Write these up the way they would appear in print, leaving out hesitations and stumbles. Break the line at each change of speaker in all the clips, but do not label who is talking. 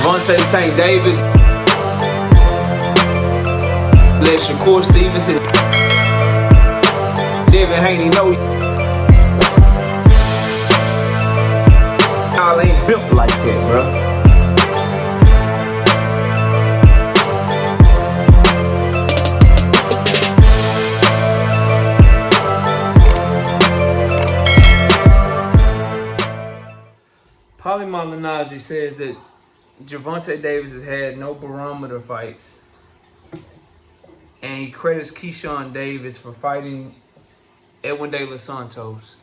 Gervonta Tank Davis. Let Shakur Stevenson. Devin Haney know y'all ain't built like that, bro. Lamont says that Gervonta Davis has had no barometer fights, and he credits Keyshawn Davis for fighting Edwin Santos,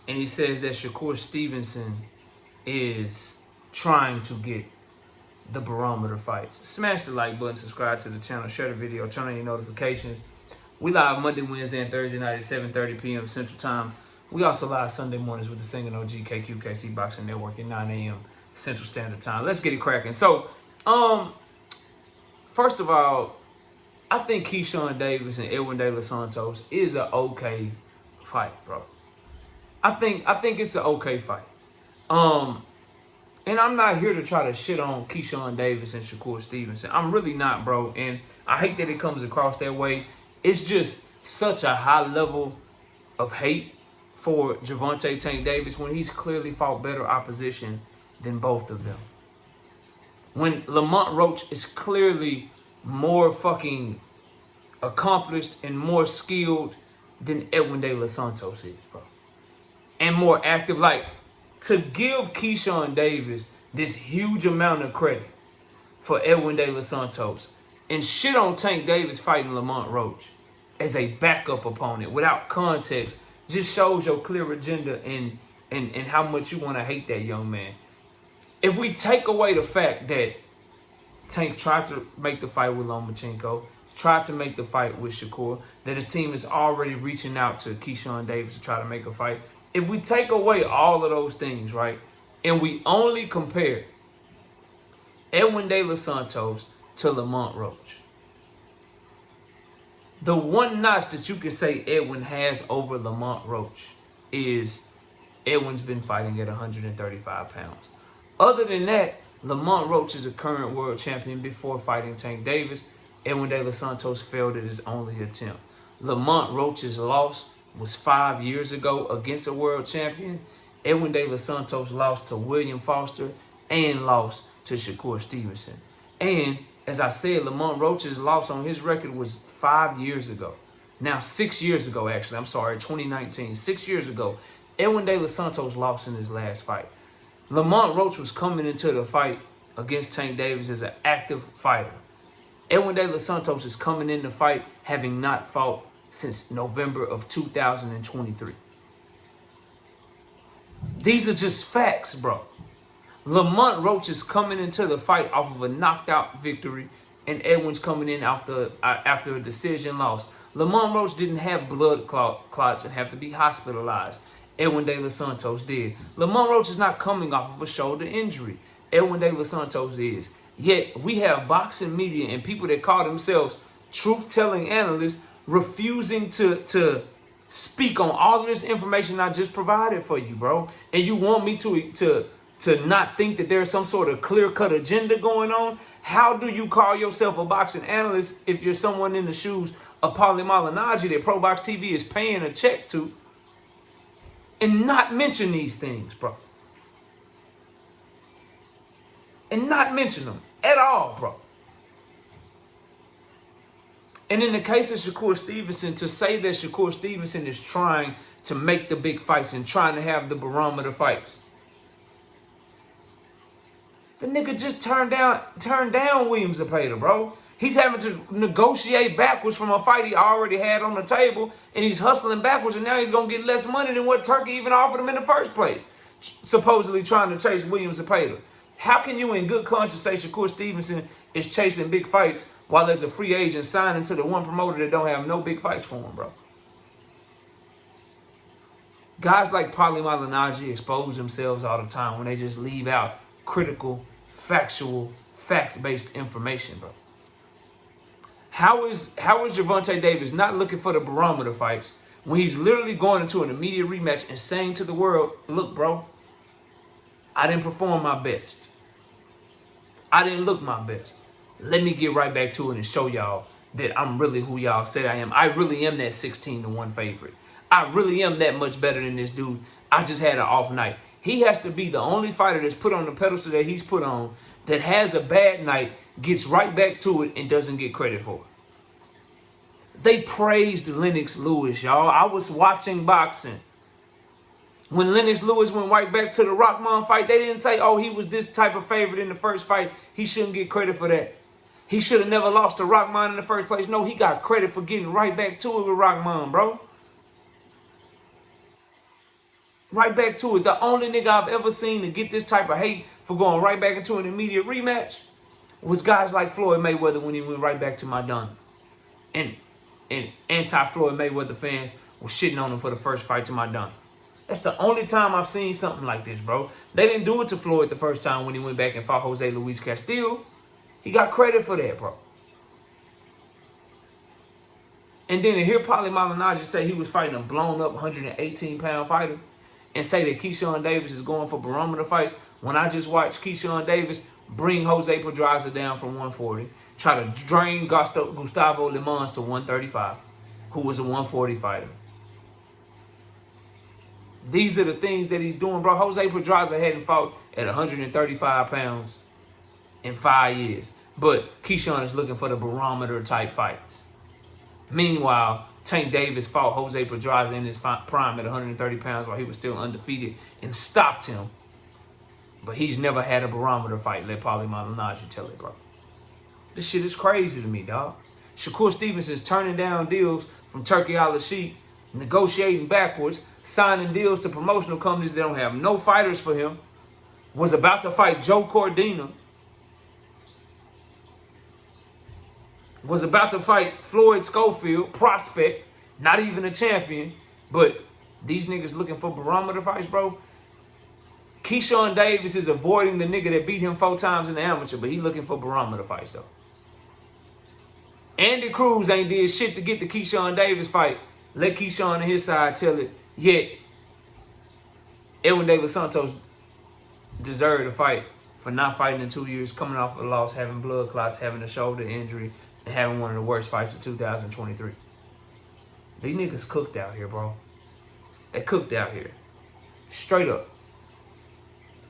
and he says that Shakur Stevenson is trying to get the barometer fights. Smash the like button, subscribe to the channel, share the video, turn on your notifications. We live Monday, Wednesday, and Thursday night at 7:30 p.m. Central Time. We also live Sunday mornings with the Singing OG KQKC Boxing Network at 9 a.m. Central Standard Time. Let's get it cracking. So, first of all, I think Keyshawn Davis and Edwin Santos is an okay fight, bro. I think it's an okay fight. And I'm not here to try to shit on Keyshawn Davis and Shakur Stevenson. I'm really not, bro. And I hate that it comes across that way. It's just such a high level of hate for Gervonta Tank Davis when he's clearly fought better opposition than both of them. When Lamont Roach is clearly more fucking accomplished and more skilled than Edwin Santos is, bro. And more active. Like, to give Keyshawn Davis this huge amount of credit for Edwin Santos and shit on Tank Davis fighting Lamont Roach as a backup opponent without context just shows your clear agenda and how much you want to hate that young man. If we take away the fact that Tank tried to make the fight with Lomachenko, tried to make the fight with Shakur, that his team is already reaching out to Keyshawn Davis to try to make a fight. If we take away all of those things, right, and we only compare Edwin Santos to Lamont Roach, the one notch that you can say Edwin has over Lamont Roach is Edwin's been fighting at 135 pounds. Other than that, Lamont Roach is a current world champion before fighting Tank Davis. Edwin Santos failed at his only attempt. Lamont Roach's loss was 5 years ago against a world champion. Edwin Santos lost to William Foster and lost to Shakur Stevenson. And as I said, Lamont Roach's loss on his record was 5 years ago. Now, 6 years ago, actually. I'm sorry, 2019. 6 years ago, Edwin Santos lost in his last fight. Lamont Roach was coming into the fight against Tank Davis as an active fighter. Edwin Santos is coming in the fight having not fought since November of 2023. These are just facts, bro. Lamont Roach is coming into the fight off of a knocked-out victory, and Edwin's coming in after a decision loss. Lamont Roach didn't have blood clots and have to be hospitalized. Edwin Santos did. Lamont Roach is not coming off of a shoulder injury. Edwin Santos is. Yet we have boxing media and people that call themselves truth-telling analysts refusing to speak on all of this information I just provided for you, bro. And you want me to not think that there's some sort of clear-cut agenda going on? How do you call yourself a boxing analyst if you're someone in the shoes of Paulie Malignaggi that Pro Box TV is paying a check to and not mention these things, bro? And not mention them at all, bro. And in the case of Shakur Stevenson, to say that Shakur Stevenson is trying to make the big fights and trying to have the barometer fights, the nigga just turned down William Zepeda, bro. He's having to negotiate backwards from a fight he already had on the table, and he's hustling backwards, and now he's going to get less money than what Turkey even offered him in the first place, supposedly trying to chase William Zepeda. How can you in good conscience say Shakur Stevenson is chasing big fights while there's a free agent signing to the one promoter that don't have no big fights for him, bro? Guys like Paulie Malignaggi expose themselves all the time when they just leave out critical, factual, fact-based information, bro. How is Gervonta Davis not looking for the barometer fights when he's literally going into an immediate rematch and saying to the world, look, bro, I didn't perform my best. I didn't look my best. Let me get right back to it and show y'all that I'm really who y'all said I am. I really am that 16-1 favorite. I really am that much better than this dude. I just had an off night. He has to be the only fighter that's put on the pedestal that he's put on that has a bad night, gets right back to it, and doesn't get credit for it. They praised Lennox Lewis, y'all. I was watching boxing. When Lennox Lewis went right back to the Rockman fight, they didn't say, oh, he was this type of favorite in the first fight. He shouldn't get credit for that. He should have never lost to Rockman in the first place. No, he got credit for getting right back to it with Rockman, bro. Right back to it. The only nigga I've ever seen to get this type of hate for going right back into an immediate rematch was guys like Floyd Mayweather when he went right back to Madonna. And anti-Floyd Mayweather fans were shitting on him for the first fight to Madonna. That's the only time I've seen something like this, bro. They didn't do it to Floyd the first time when he went back and fought Jose Luis Castillo. He got credit for that, bro. And then to hear Paulie Malignaggi say he was fighting a blown-up 118-pound fighter and say that Keyshawn Davis is going for barometer fights when I just watched Keyshawn Davis bring Jose Pedraza down from 140, try to drain Gustavo Lamont to 135, who was a 140 fighter. These are the things that he's doing, bro. Jose Pedraza hadn't fought at 135 pounds in 5 years. But Keyshawn is looking for the barometer type fights. Meanwhile, Tank Davis fought Jose Pedraza in his prime at 130 pounds while he was still undefeated and stopped him. But he's never had a barometer fight. Let Paulie Malignaggi tell it, bro. This shit is crazy to me, dog. Shakur Stevenson's turning down deals from Turkey Al-Sheikh, negotiating backwards, signing deals to promotional companies that don't have no fighters for him, was about to fight Joe Cordina, was about to fight Floyd Schofield, prospect, not even a champion, but these niggas looking for barometer fights, bro. Keyshawn Davis is avoiding the nigga that beat him 4 times in the amateur, but he looking for barometer fights, though. Andy Cruz ain't did shit to get the Keyshawn Davis fight. Let Keyshawn on his side tell it. Yet, Edwin Davis Santos deserved a fight for not fighting in 2 years, coming off a loss, having blood clots, having a shoulder injury, and having one of the worst fights of 2023. These niggas cooked out here, bro. They cooked out here. Straight up.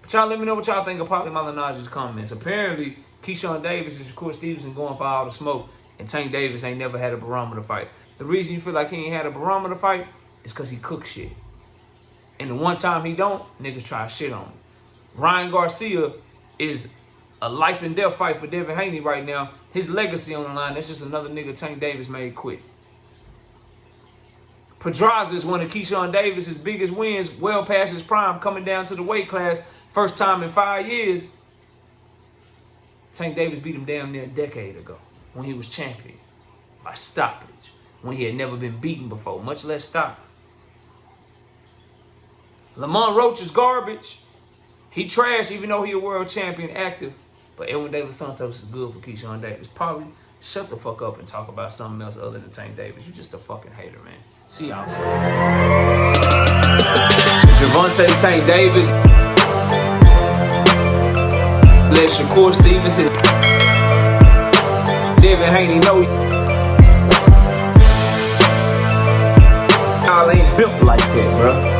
But y'all let me know what y'all think of Paulie Malignaggi's comments. Apparently, Keyshawn Davis and Shakur Stevenson going for all the smoke, and Tank Davis ain't never had a barometer fight. The reason you feel like he ain't had a barometer fight is because he cook shit. And the one time he don't, niggas try shit on him. Ryan Garcia is a life and death fight for Devin Haney right now. His legacy on the line. That's just another nigga Tank Davis made quit. Pedraza is one of Keyshawn Davis's biggest wins, well past his prime, coming down to the weight class. First time in 5 years. Tank Davis beat him damn near a decade ago when he was champion by stoppage, when he had never been beaten before, much less stopped. Lamont Roach is garbage. He trash even though he a world champion active. But Edwin Davis Santos is good for Keyshawn Davis. Probably shut the fuck up and talk about something else other than Tank Davis. You're just a fucking hater, man. See y'all. Gervonta, Tank Davis. Let Shakur Stevenson. Devin Haney know y'all ain't built like that, bro.